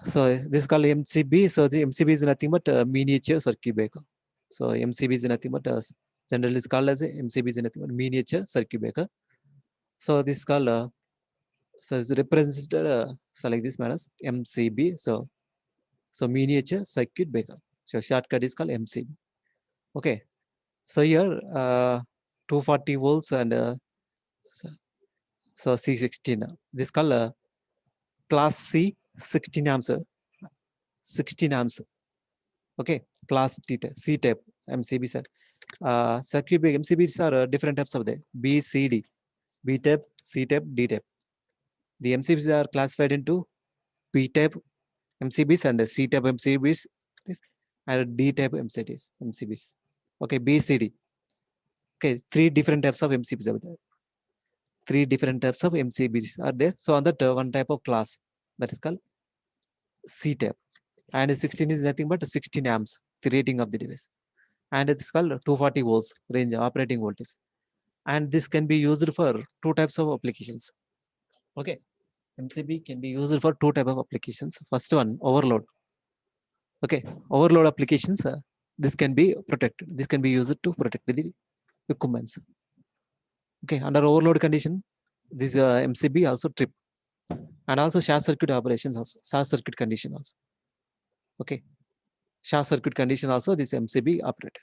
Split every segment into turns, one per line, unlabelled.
So this is called MCB. So the MCB is nothing but miniature circuit breaker. So MCB is nothing but generally is called as a MCB is nothing but miniature circuit breaker. So this is called so it's represented so like this matters MCB. So miniature circuit breaker. So shortcut is called MCB. Okay. So here 240 volts and so C16. This is called class C 16 amps. 16 amps. Okay, class C type MCB sir. Circuit breaker MCBs are different types of the B, C, D, B type, C type, D type. The MCBs are classified into B type MCBs and C type MCBs and D type MCBs. Okay, B, C, D. Okay, three different types of MCBs are there. Three different types of MCBs are there. So on that one type of class that is called C type, and 16 is nothing but 16 amps, the rating of the device, and it's called 240 volts range operating voltage, and this can be used for two types of applications. Okay, MCB can be used for two type of applications. First one, overload. Okay, overload applications. This can be protected. This can be used to protect the equipments. Okay, under overload condition, this MCB also trip, and also short circuit operations also, short circuit condition also. Okay, short circuit condition also this MCB operate.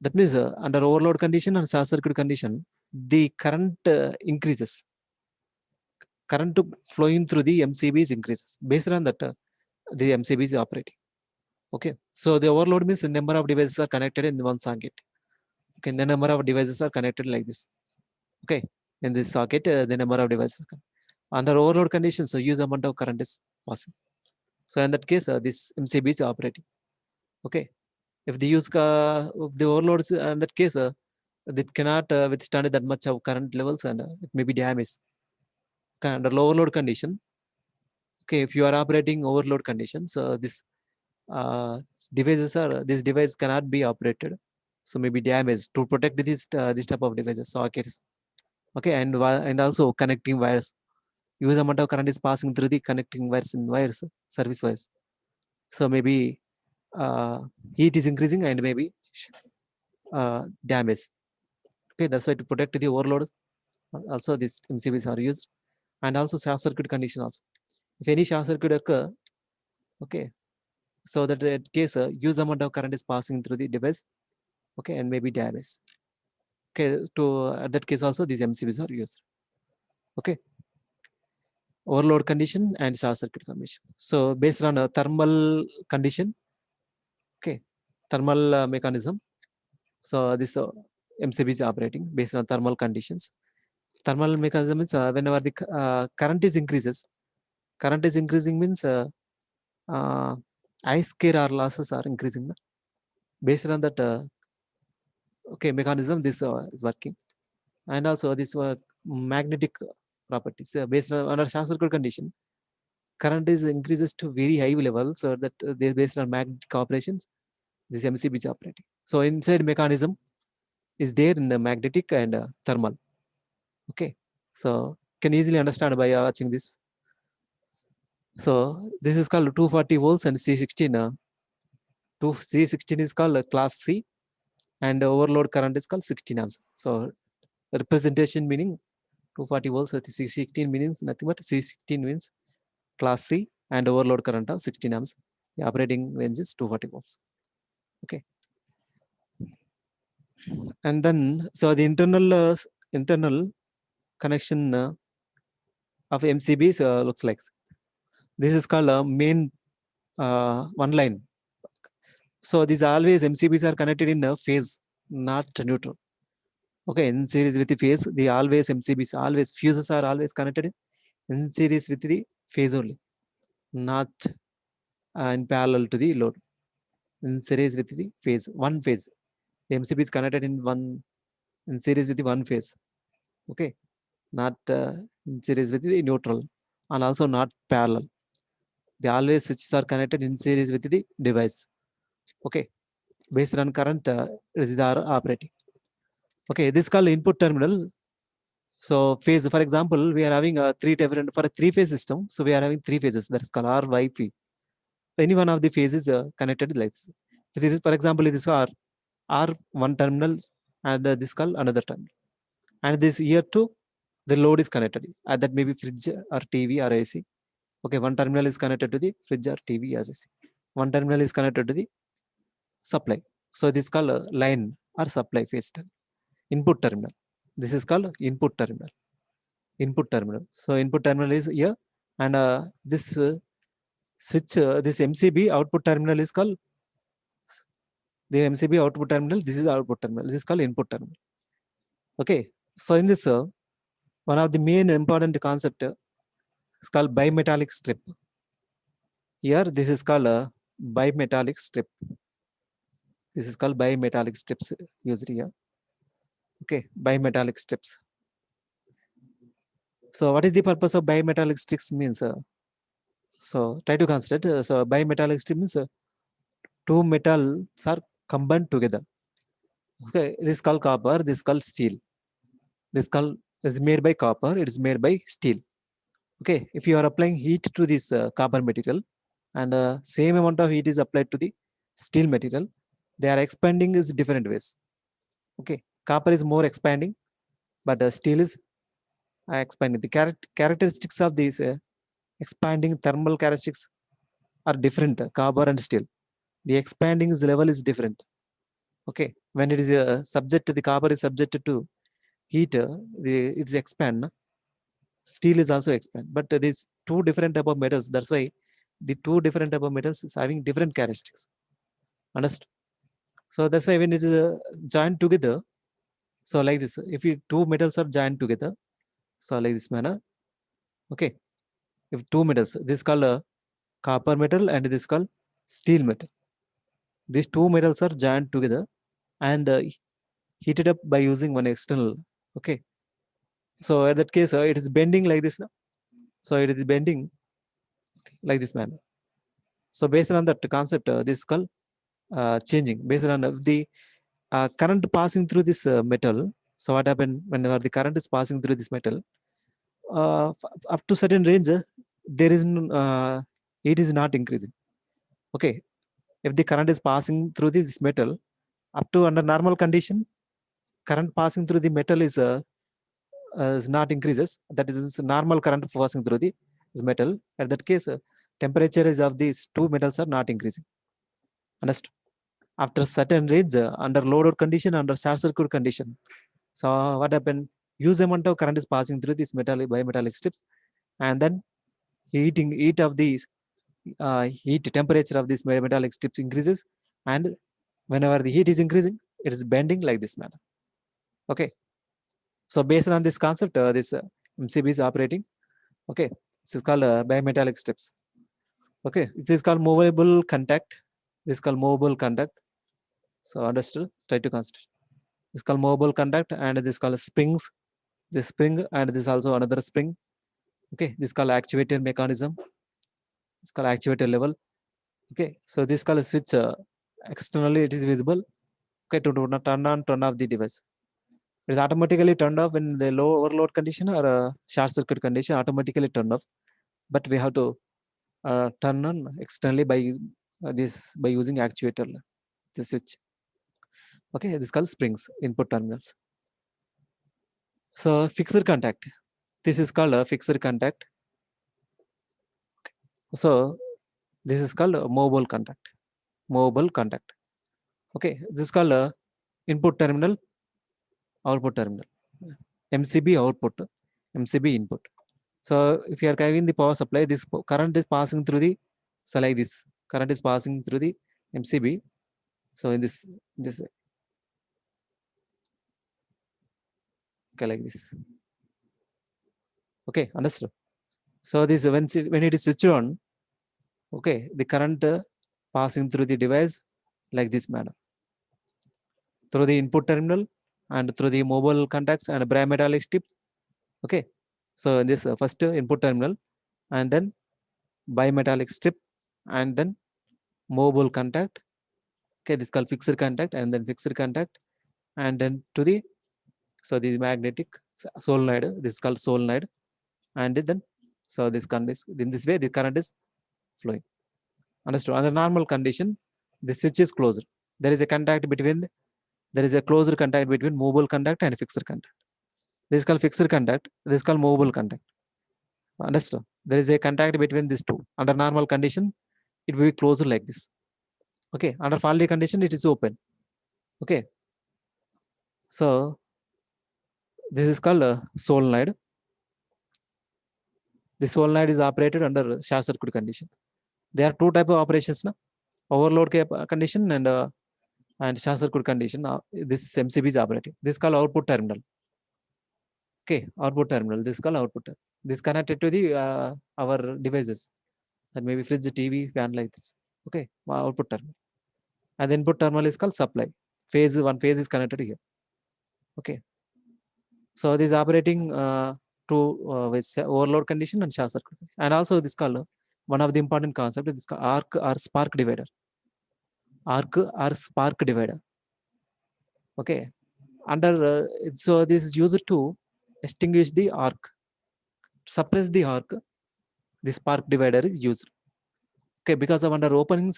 That means under overload condition and short circuit condition, the current increases. Current flowing through the MCBs increases. Based on that, the MCB is operating. Okay, so the overload means the number of devices are connected in one socket. Okay, the number of devices are connected like this. Okay, in this socket, the number of devices. Under overload conditions, so huge amount of current is passing. So in that case, this MCB is operating. Okay, if the use if the overloads in that case, it cannot withstand that much of current levels and it may be damaged. Okay, under overload condition, okay, if you are operating overload conditions, this this device cannot be operated, so maybe damaged. To protect this type of devices, sockets. Okay, and also connecting wires. Huge amount of current is passing through the connecting wires and wires, service wires. So maybe heat is increasing and maybe damage. Okay, that's why to protect the overload, also these MCBs are used, and also short circuit condition also. If any short circuit occur, okay, so that in case huge amount of current is passing through the device, okay, and maybe damage. Okay, to that case also these MCBs are used. Okay, overload condition and short circuit condition. So based on a thermal condition, okay, thermal mechanism. So this MCB is operating based on thermal conditions. Thermal mechanism is whenever the current is increases. Current is increasing means I square R losses are increasing. Based on that okay mechanism, this is working, and also this magnetic properties based on under short circuit condition, current is increases to very high levels, so that they based on magnetic operations, this MCB is operating. So inside mechanism is there in the magnetic and thermal. Okay, so can easily understand by watching this. So this is called 240 volts and C16. C16 is called class C, and overload current is called 16 amps. So representation meaning 240 volts, C16 means nothing but C16 means class C and overload current of 16 amps. The operating range is 240 volts. Okay. And then, so the internal connection of MCBs looks like this is called a main one line. So these always MCBs are connected in a phase, not neutral. Okay, in series with the phase, the always MCBs, always fuses are always connected in series with the phase only, not in parallel to the load. In series with the phase, one phase. The MCB is connected in series with the one phase. Okay, not in series with the neutral, and also not parallel. They always switches are connected in series with the device. Okay, based on current is the operating. Okay, this is called input terminal. So phase, for example, we are having a for a three-phase system. So we are having three phases, that is called R, Y, P. Any one of the phases connected like this. If it is, for example, this R one terminal and this called another terminal. And this here too, the load is connected. That may be fridge or TV or AC. Okay, one terminal is connected to the fridge or TV or AC. One terminal is connected to the supply. So this is called line or supply phase terminal. Input terminal. This is called input terminal. Input terminal. So input terminal is here, and this switch, this MCB output terminal is called the MCB output terminal. This is output terminal. This is called input terminal. Okay. So in this, one of the main important concept is called bimetallic strip. Here, this is called a bimetallic strip. This is called bimetallic strips used here. Okay, bimetallic strips. So what is the purpose of bimetallic strips means? So try to consider. So bimetallic strip means two metals are combined together. Okay, this is called copper. This is called steel. This is made by copper. It is made by steel. Okay, if you are applying heat to this copper material, and same amount of heat is applied to the steel material, they are expanding is different ways. Okay, copper is more expanding, but steel is expanding. The characteristics of these expanding thermal characteristics are different. Copper and steel, the expanding level is different. Okay, when it is subject to the copper is subjected to heat, it's expand. Steel is also expand, but these two different type of metals. That's why the two different type of metals is having different characteristics. Understand? So that's why when it is joined together, so like this, if you two metals are joined together, so like this manner. Okay, if two metals, this is called copper metal and this is called steel metal. These two metals are joined together and heated up by using one external. Okay, so at that case, it is bending like this now. So it is bending like this manner. So based on that concept, this is called changing based on the current passing through this metal. So what happened whenever the current is passing through this metal, up to certain range, there is it is not increasing. Okay, if the current is passing through this metal, up to under normal condition, current passing through the metal is not increases. That is normal current passing through this metal. At that case, temperature is of these two metals are not increasing. Understood? After certain range, under load condition, under short circuit condition, so what happened? Huge amount of current is passing through these bimetallic strips, and then heat of these heat temperature of these metallic strips increases, and whenever the heat is increasing, it is bending like this manner. Okay, so based on this concept, this MCB is operating. Okay, this is called bimetallic strips. Okay, this is called movable contact. This is called movable contact. So understood? Try to consider. This is called movable contact, and this is called springs. This spring and this also another spring. Okay, this is called actuator mechanism. It's called actuator level. Okay, so this called switch. Externally, it is visible. Okay, to turn on, turn off the device. It is automatically turned off when the low overload condition or short circuit condition. Automatically turned off, but we have to turn on externally by by using actuator, the switch. Okay, this is called springs, input terminals. So fixed contact. This is called a fixed contact. Okay. So this is called a mobile contact. Mobile contact. Okay, this is called a input terminal, output terminal. MCB output, MCB input. So if you are carrying the power supply, this current is passing through the, so like this, current is passing through the MCB. So in this, okay, like this. Okay, understood. So this when it is switched on, okay, the current passing through the device like this manner, through the input terminal and through the mobile contacts and bimetallic strip. Okay, so in this first input terminal, and then bimetallic strip, and then mobile contact. Okay, this is called fixed contact, and then fixed contact, and then to the, so the magnetic solenoid. This is called solenoid, and then so this current is in this way. The current is flowing. Understood? Under normal condition, the switch is closed. There is a contact between there is a closed contact between movable contact and fixed contact. This is called fixed contact. This is called movable contact. Understood? There is a contact between these two. Under normal condition, it will be closed like this. Okay. Under faulty condition, it is open. Okay. So this is called a solenoid. The solenoid is operated under short circuit condition. There are two type of operations now: overload condition and short circuit condition. This MCB is operating. This is called output terminal. Okay, output terminal. This is called output. This is connected to the our devices, and maybe fridge, TV, fan like this. Okay, output terminal. And the input terminal is called supply. Phase one phase is connected here. Okay. So this is operating with overload condition and short circuit. And also this called one of the important concept is called arc or spark divider. Arc or spark divider. Okay. Under so this is used to extinguish the arc, suppress the arc. The spark divider is used. Okay, because of under opening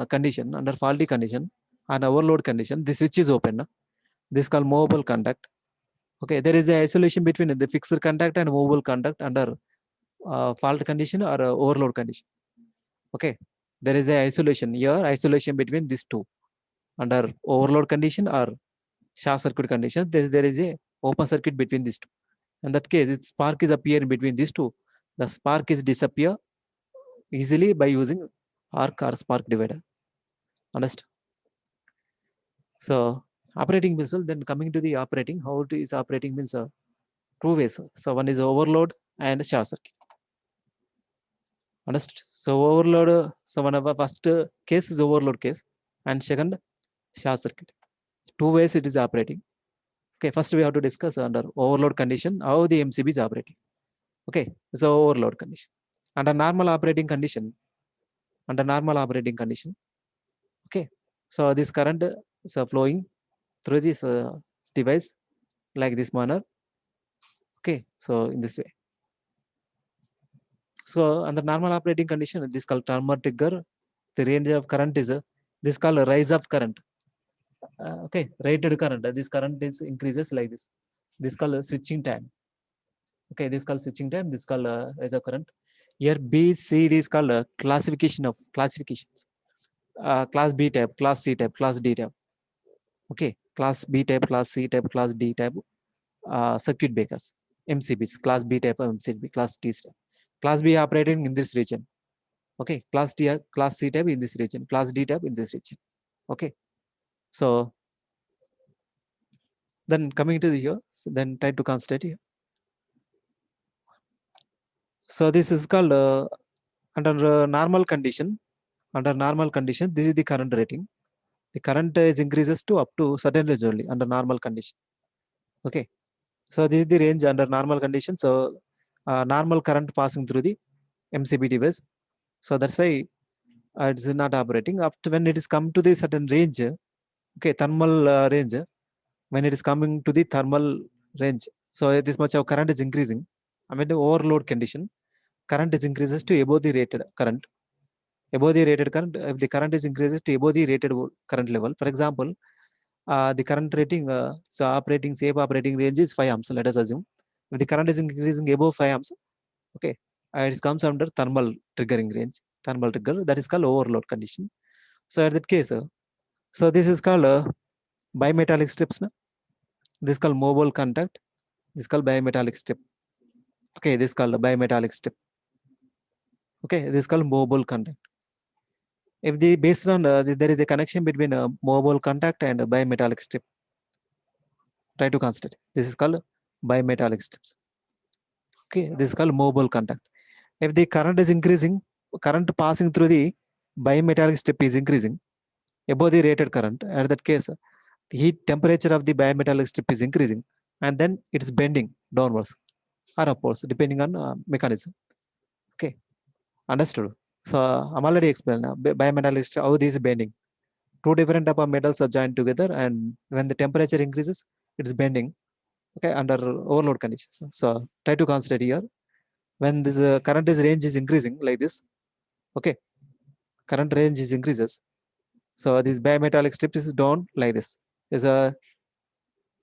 condition, under faulty condition and overload condition, the switch is open. This is called movable contact. Okay, there is a isolation between the fixed contact and movable contact under fault condition or overload condition. Okay, there is a isolation here, isolation between these two. Under overload condition or short circuit condition, there is a open circuit between these two. In that case, the spark is appear in between these two. The spark is disappear easily by using arc or spark divider. Understand? So operating principle, then coming to the operating, how it is operating means two ways. So one is overload and short circuit. Understood? So overload, so one of our first case is overload case and second short circuit. Two ways it is operating. Okay, first we have to discuss under overload condition how the MCB is operating. Okay, so overload condition. Under normal operating condition, okay, so this current is flowing through this device like this manner. Okay, so in this way. So under normal operating condition, this called transfer trigger. The range of current is this called rise of current. Okay, rated current. This current is increases like this. This called switching time. Okay, this called switching time. This called rise of current. Here B, C, D is called classification of classifications. Class B type, class C type, class D type. Okay, class B type, class C type, class D type. Circuit breakers, MCBs, class B type of MCB, class T type. Class B operating in this region. Okay, class C type in this region, class D type in this region. Okay, so then coming to the here, so then try to concentrate here. So this is called under normal condition. Under normal condition, this is the current rating. The current is increases to up to certain range only under normal condition. Okay, so this is the range under normal condition. So normal current passing through the MCB device. So that's why it is not operating. After when it is come to the certain range, okay, thermal range, when it is coming to the thermal range, so this much of current is increasing. I mean the overload condition, current is increases to above the rated current. Above the rated current, if the current is increases to above the rated current level, for example, the current rating, so operating safe operating range is 5 amps. Let us assume if the current is increasing above 5 amps, okay, it comes under thermal triggering range. Thermal trigger, that is called overload condition. So at that case, so this is called bimetallic strips. This is called mobile contact. This is called bimetallic strip. Okay, this is called a bimetallic strip. Okay, this is called mobile contact. If the based on there is a connection between a mobile contact and a bimetallic strip, try to consider. This is called bimetallic strips. Okay, this is called mobile contact. If the current is increasing, current passing through the bimetallic strip is increasing above the rated current. At that case, the heat temperature of the bimetallic strip is increasing, and then it is bending downwards or upwards depending on mechanism. Okay, understood. So I'm already explained now. Bimetallic strip, how this is bending. Two different type of metals are joined together, and when the temperature increases, it's bending. Okay, under overload conditions. So try to concentrate here. When this current is range is increasing like this, okay, current range is increases. So this bimetallic strip is down like this. Is a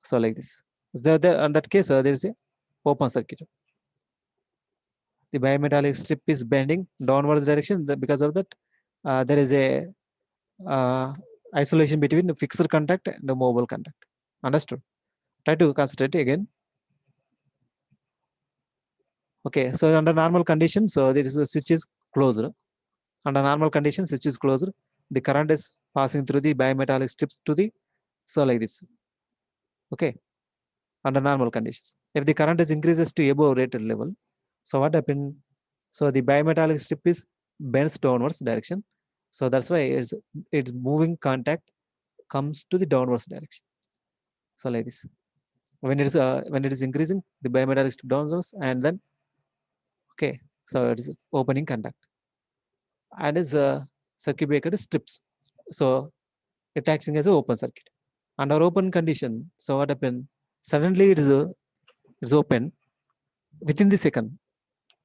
so like this. In that case, there is a open circuit. The bimetallic strip is bending downwards direction. Because of that, there is a isolation between the fixed contact and the mobile contact. Understood? Try to concentrate again. Okay, so under normal conditions, so there is a switch is closed. Under normal conditions, switch is closed. The current is passing through the bimetallic strip to the, so like this. Okay, under normal conditions. If the current is increases to above rated level, so what happens? So the bimetallic strip is bends downwards direction. So that's why it's moving contact comes to the downwards direction. So like this. When it is increasing, the bimetallic strip downwards, and then okay, so it is opening contact. And is circuit breaker strips. So it acting as an open circuit. Under open condition, so what happened? Suddenly it's open within the second.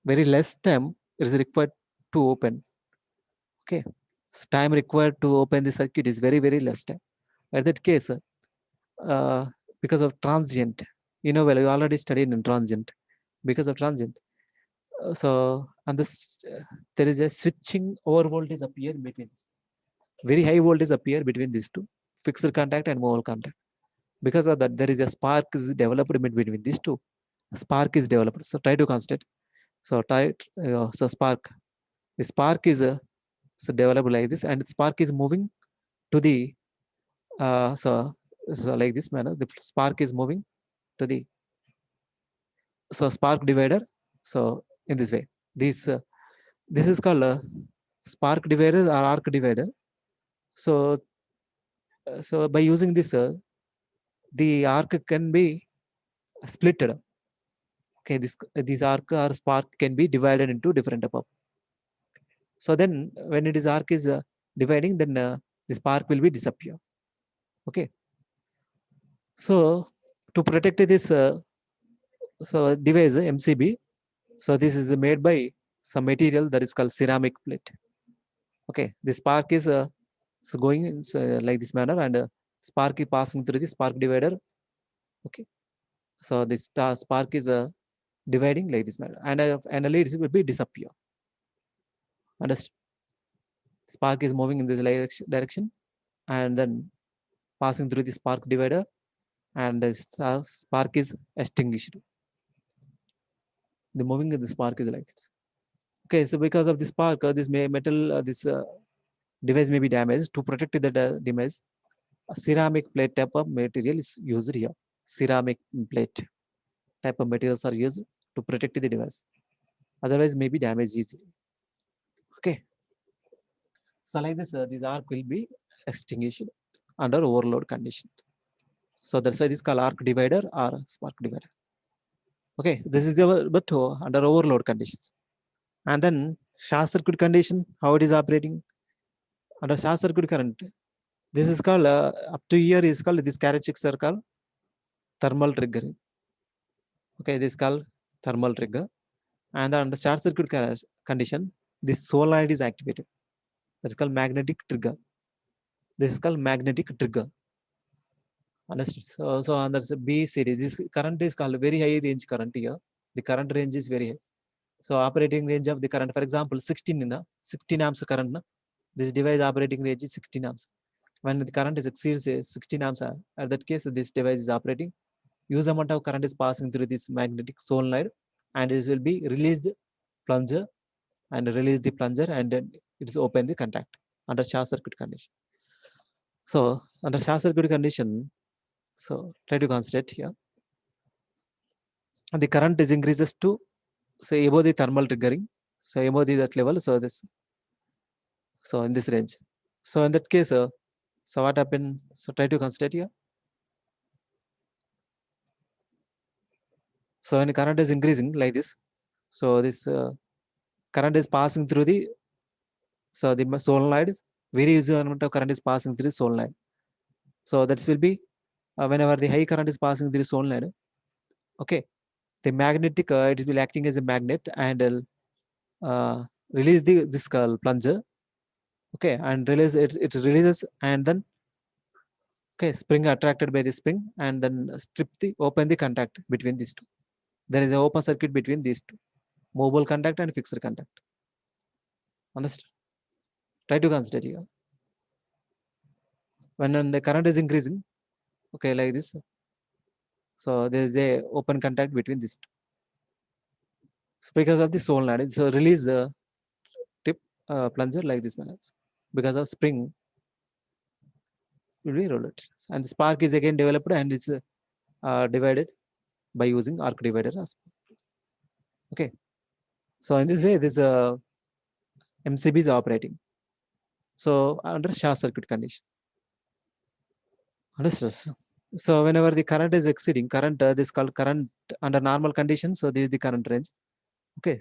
Very less time is required to open. Okay, time required to open the circuit is very less time. In that case, because of transient, well, you already studied in transient. Because of transient, so on this, there is a switching over voltage appear between this. Very high voltage appear between these two, fixed contact and mobile contact. Because of that, there is a spark is developed between these two. Spark is developed. So try to concentrate. So so spark. The spark is so developed like this, and spark is moving to the so like this manner. The spark is moving to the spark divider. So in this way, this is called a spark divider or arc divider. So by using this, the arc can be splitted. Okay, this arc or spark can be divided into different type of. So then when it is arc is dividing, then the spark will be disappear. Okay. So to protect this so device MCB, so this is made by some material that is called ceramic plate. Okay, the spark is so going in like this manner, and spark is passing through the spark divider. Okay, so this spark is dividing like this manner, and the leads will be disappear. Understood? Spark is moving in this direction, and then passing through the spark divider, and the spark is extinguished. The moving of the spark is like this. Okay, so because of the spark, this metal, this device may be damaged. To protect the device, a ceramic plate type of material is used here. Ceramic plate type of materials are used to protect the device. Otherwise, may be damaged easily. Okay. So like this arc will be extinguished under overload condition. So that's why this is called arc divider or spark divider. Okay, this is but under overload conditions. And then short circuit condition, how it is operating under short circuit current. This is called up to here is called this characteristics are called thermal triggering. Okay, this is called thermal trigger. And under short circuit condition, this solenoid is activated. That's called magnetic trigger. This is called magnetic trigger. Understood? So under BCD, this current is called very high range current here. The current range is very high. So operating range of the current, for example, 16 amps current. This device operating range is 16 amps. When the current is exceeds 16 amps, at that case, this device is operating. Huge amount of current is passing through this magnetic solenoid, and it will be released plunger and release the plunger, and then it is open the contact under short circuit condition. So under short circuit condition, so try to concentrate here. And the current is increases to say above the thermal triggering, so above that level. So in this range. So in that case, so what happened? So try to concentrate here. So when the current is increasing like this, so this current is passing through the solenoid. Very huge amount of current is passing through the solenoid. So that will be whenever the high current is passing through the solenoid. Okay, the magnetic it will acting as a magnet and release this plunger. Okay, and release it releases, and then okay, spring attracted by the spring, and then open the contact between these two. There is an open circuit between these two, mobile contact and fixed contact. Understood? Try to consider here. When the current is increasing, okay, like this, so there is a open contact between these two. So because of the solenoid, so release the tip plunger like this manner. Because of spring, will be rolled, and the spark is again developed and it's divided by using arc divider. Okay, so in this way, this MCB is operating. So under short circuit condition. Understood. So whenever the current is exceeding current, this is called current under normal conditions. So this is the current range. Okay.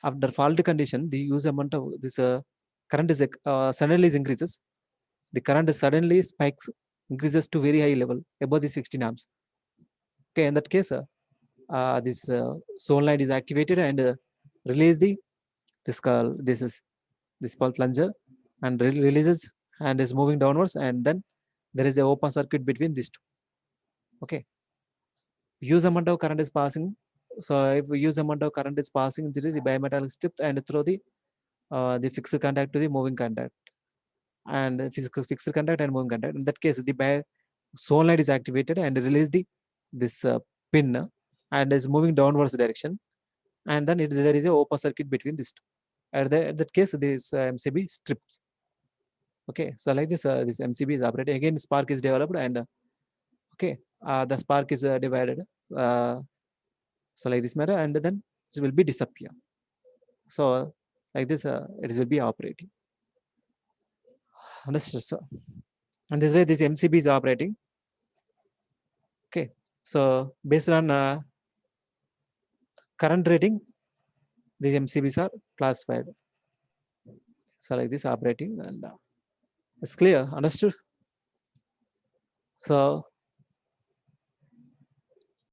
After faulty condition, the use amount of this current is suddenly increases. The current suddenly spikes, increases to very high level, above the 16 amps. Okay, in that case, this solenoid is activated and release this ball plunger and releases and is moving downwards, and then there is a open circuit between these two. Okay, use amount of current is passing. So if we use amount of current is passing through the bimetallic strip and through the fixed contact to the moving contact, and fixed contact and moving contact. In that case, the solenoid is activated and release this pin and is moving downwards direction, and then there is a open circuit between these two. At that case, this MCB strips. Okay, so like this, this MCB is operating. Again, spark is developed, and okay, the spark is divided. So like this matter, and then it will be disappear. So like this, it will be operating. Understood? So, and this way, this MCB is operating. Okay, so based on current rating, these MCBs are classified. So like this operating, and it's clear. Understood? So